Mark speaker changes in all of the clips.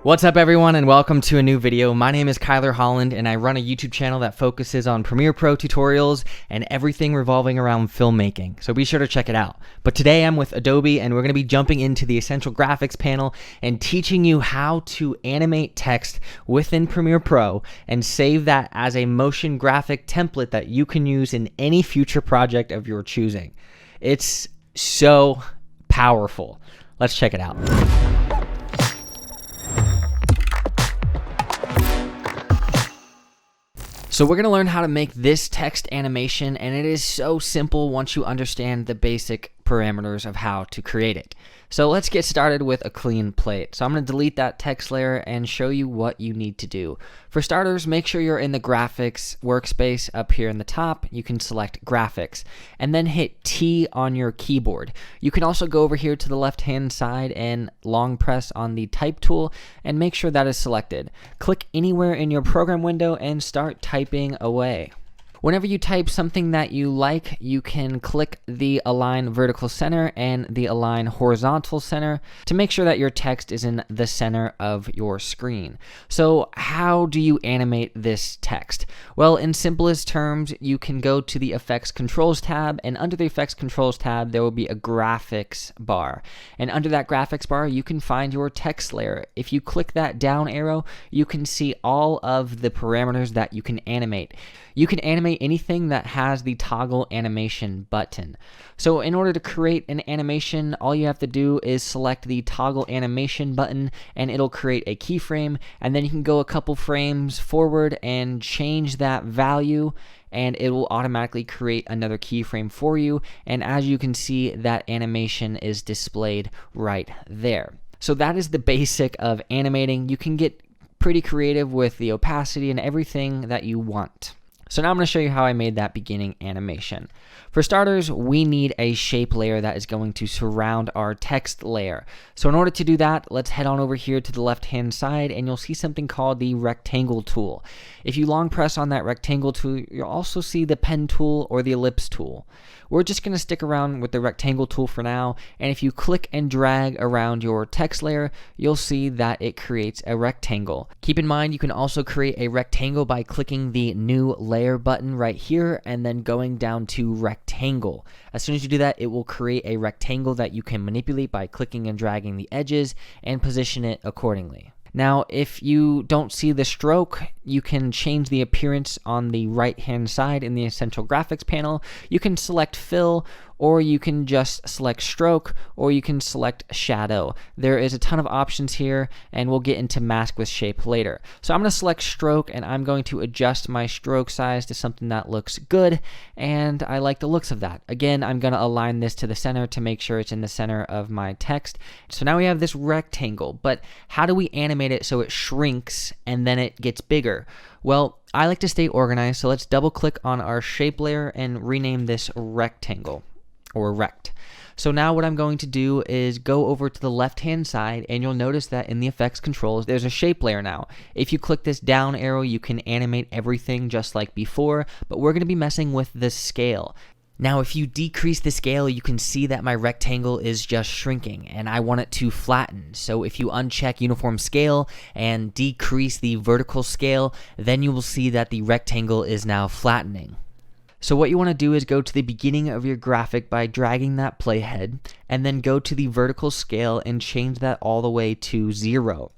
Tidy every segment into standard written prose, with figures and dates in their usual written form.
Speaker 1: What's up everyone and welcome to a new video. My name is Holland and I run a YouTube channel that focuses on Premiere Pro tutorials and everything revolving around filmmaking. So be sure to check it out. But today I'm with Adobe and we're going to be jumping into the Essential Graphics panel and teaching you how to animate text within Premiere Pro and save that as a motion graphic template that you can use in any future project of your choosing. It's so powerful. Let's check it out. So we're going to learn how to make this text animation, and it is so simple once you understand the basic parameters of how to create it. So let's get started with a clean plate. So I'm going to delete that text layer and show you what you need to do. For starters, make sure you're in the graphics workspace up here in the top. You can select graphics and then hit T on your keyboard. You can also go over here to the left hand side and long press on the type tool and make sure that is selected. Click anywhere in your program window and start typing away. Whenever you type something that you like, you can click the Align Vertical Center and the Align Horizontal Center to make sure that your text is in the center of your screen. So how do you animate this text? Well, in simplest terms, you can go to the Effects Controls tab, and under the Effects Controls tab, there will be a Graphics bar. And under that Graphics bar, you can find your text layer. If you click that down arrow, you can see all of the parameters that you can animate. You can animate anything that has the toggle animation button. So in order to create an animation, all you have to do is select the toggle animation button and it'll create a keyframe, and then you can go a couple frames forward and change that value and it will automatically create another keyframe for you, and as you can see, that animation is displayed right there. So that is the basic of animating. You can get pretty creative with the opacity and everything that you want. So now I'm going to show you how I made that beginning animation. For starters, we need a shape layer that is going to surround our text layer. So in order to do that, let's head on over here to the left-hand side and you'll see something called the rectangle tool. If you long press on that rectangle tool, you'll also see the pen tool or the ellipse tool. We're just going to stick around with the rectangle tool for now, and if you click and drag around your text layer, you'll see that it creates a rectangle. Keep in mind, you can also create a rectangle by clicking the new layer button right here and then going down to rectangle. As soon as you do that, it will create a rectangle that you can manipulate by clicking and dragging the edges and position it accordingly. Now, if you don't see the stroke, you can change the appearance on the right-hand side in the Essential Graphics panel. You can select Fill, or you can just select Stroke, or you can select Shadow. There is a ton of options here, and we'll get into Mask with Shape later. So I'm going to select Stroke, and I'm going to adjust my stroke size to something that looks good, and I like the looks of that. Again, I'm going to align this to the center to make sure it's in the center of my text. So now we have this rectangle, but how do we animate it so it shrinks and then it gets bigger? Well, I like to stay organized, so let's double click on our shape layer and rename this rectangle, or rect. So now what I'm going to do is go over to the left hand side, and you'll notice that in the effects controls there's a shape layer now. If you click this down arrow, you can animate everything just like before, but we're going to be messing with the scale. Now, if you decrease the scale, you can see that my rectangle is just shrinking, and I want it to flatten. So if you uncheck Uniform Scale and decrease the vertical scale, then you will see that the rectangle is now flattening. So what you want to do is go to the beginning of your graphic by dragging that playhead, and then go to the vertical scale and change that all the way to 0.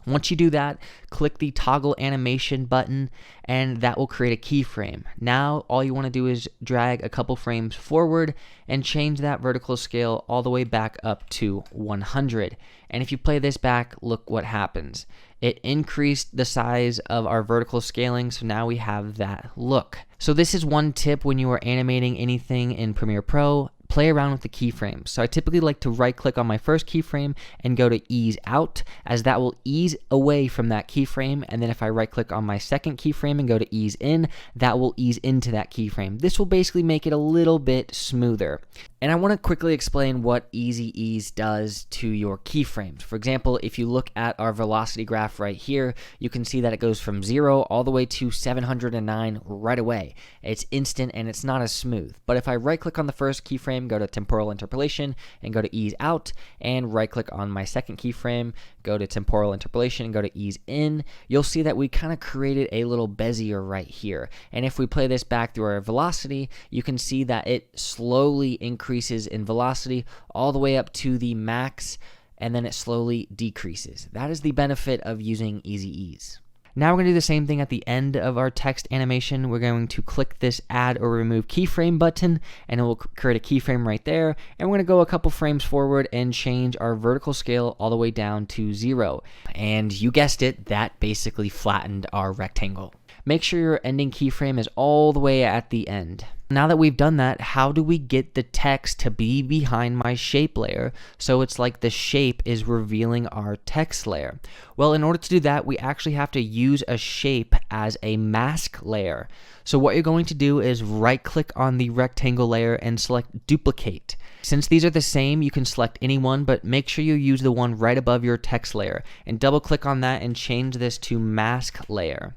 Speaker 1: Once you do that, click the toggle animation button and that will create a keyframe. Now all you want to do is drag a couple frames forward and change that vertical scale all the way back up to 100. And if you play this back, look what happens. It increased the size of our vertical scaling, so now we have that look. So this is one tip when you are animating anything in Premiere Pro. Play around with the keyframes. So I typically like to right click on my first keyframe and go to ease out, as that will ease away from that keyframe, and then if I right click on my second keyframe and go to ease in, that will ease into that keyframe. This will basically make it a little bit smoother. And I want to quickly explain what Easy Ease does to your keyframes. For example, if you look at our velocity graph right here, you can see that it goes from 0 all the way to 709 right away. It's instant and it's not as smooth. But if I right click on the first keyframe keyframe, go to temporal interpolation, and go to ease out, and right click on my second keyframe, go to temporal interpolation, and go to ease in. You'll see that we kind of created a little Bezier right here. And if we play this back through our velocity, you can see that it slowly increases in velocity all the way up to the max, and then it slowly decreases. That is the benefit of using Easy Ease. Now we're going to do the same thing at the end of our text animation. We're going to click this add or remove keyframe button, and it will create a keyframe right there. And we're going to go a couple frames forward and change our vertical scale all the way down to 0. And you guessed it, that basically flattened our rectangle. Make sure your ending keyframe is all the way at the end. Now that we've done that, how do we get the text to be behind my shape layer so it's like the shape is revealing our text layer? Well, in order to do that, we actually have to use a shape as a mask layer. So what you're going to do is right click on the rectangle layer and select duplicate. Since these are the same, you can select any one, but make sure you use the one right above your text layer and double click on that and change this to mask layer.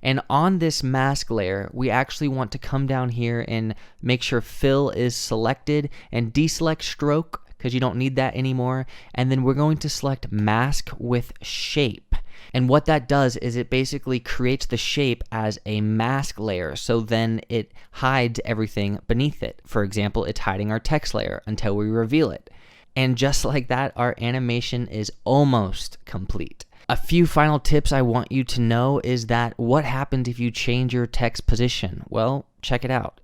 Speaker 1: And on this mask layer, we actually want to come down here and make sure fill is selected and deselect stroke because you don't need that anymore. And then we're going to select mask with shape. And what that does is it basically creates the shape as a mask layer. So then it hides everything beneath it. For example, it's hiding our text layer until we reveal it. And just like that, our animation is almost complete. A few final tips I want you to know is that what happens if you change your text position? Well, check it out.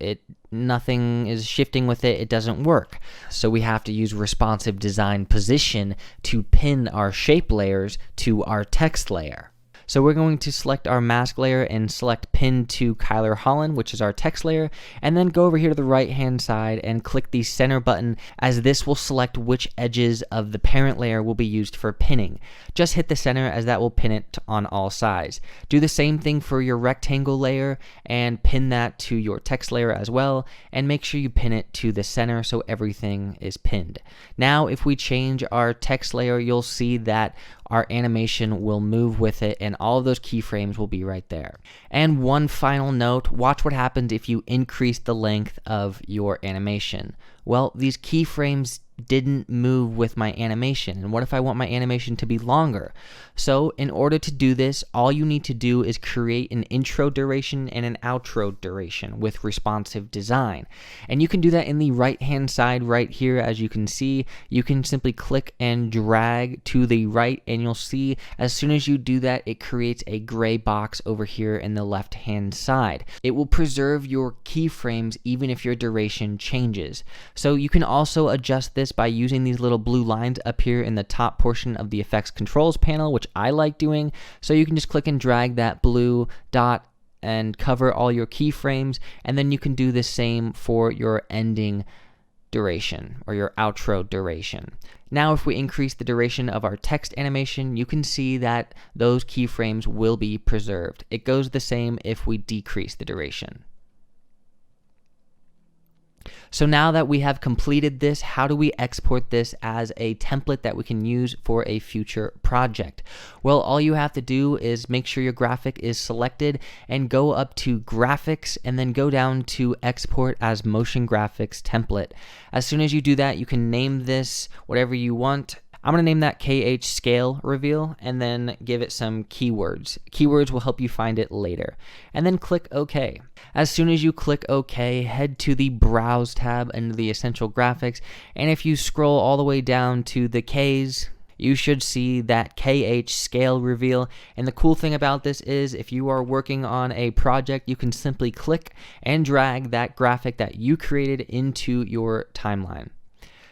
Speaker 1: Nothing is shifting with it. It doesn't work. So we have to use responsive design position to pin our shape layers to our text layer. So we're going to select our mask layer and select pin to Holland, which is our text layer, and then go over here to the right hand side and click the center button, as this will select which edges of the parent layer will be used for pinning. Just hit the center, as that will pin it on all sides. Do the same thing for your rectangle layer and pin that to your text layer as well, and make sure you pin it to the center so everything is pinned. Now if we change our text layer, you'll see that our animation will move with it, and all of those keyframes will be right there. And one final note, watch what happens if you increase the length of your animation. Well, these keyframes didn't move with my animation. And what if I want my animation to be longer? So in order to do this, all you need to do is create an intro duration and an outro duration with responsive design. And you can do that in the right hand side right here. As you can see, you can simply click and drag to the right, and you'll see as soon as you do that, it creates a gray box over here in the left hand side. It will preserve your keyframes even if your duration changes. So you can also adjust this by using these little blue lines up here in the top portion of the effects controls panel, which I like doing. So you can just click and drag that blue dot and cover all your keyframes, and then you can do the same for your ending duration or your outro duration. Now if we increase the duration of our text animation, you can see that those keyframes will be preserved. It goes the same if we decrease the duration. So now that we have completed this, how do we export this as a template that we can use for a future project? Well, all you have to do is make sure your graphic is selected and go up to graphics and then go down to export as motion graphics template. As soon as you do that, you can name this whatever you want. I'm going to name that KH scale reveal and then give it some keywords. Keywords will help you find it later. And then click OK. As soon as you click OK, head to the Browse tab under the Essential Graphics. And if you scroll all the way down to the Ks, you should see that KH scale reveal. And the cool thing about this is if you are working on a project, you can simply click and drag that graphic that you created into your timeline.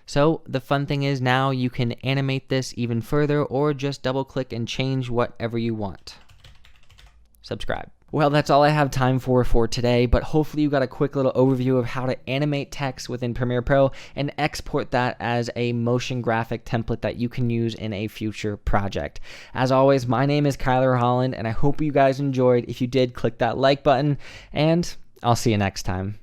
Speaker 1: So the fun thing is now you can animate this even further or just double click and change whatever you want. Subscribe. Well, that's all I have time for today, but hopefully you got a quick little overview of how to animate text within Premiere Pro and export that as a motion graphic template that you can use in a future project. As always, my name is Holland, and I hope you guys enjoyed. If you did, click that like button, and I'll see you next time.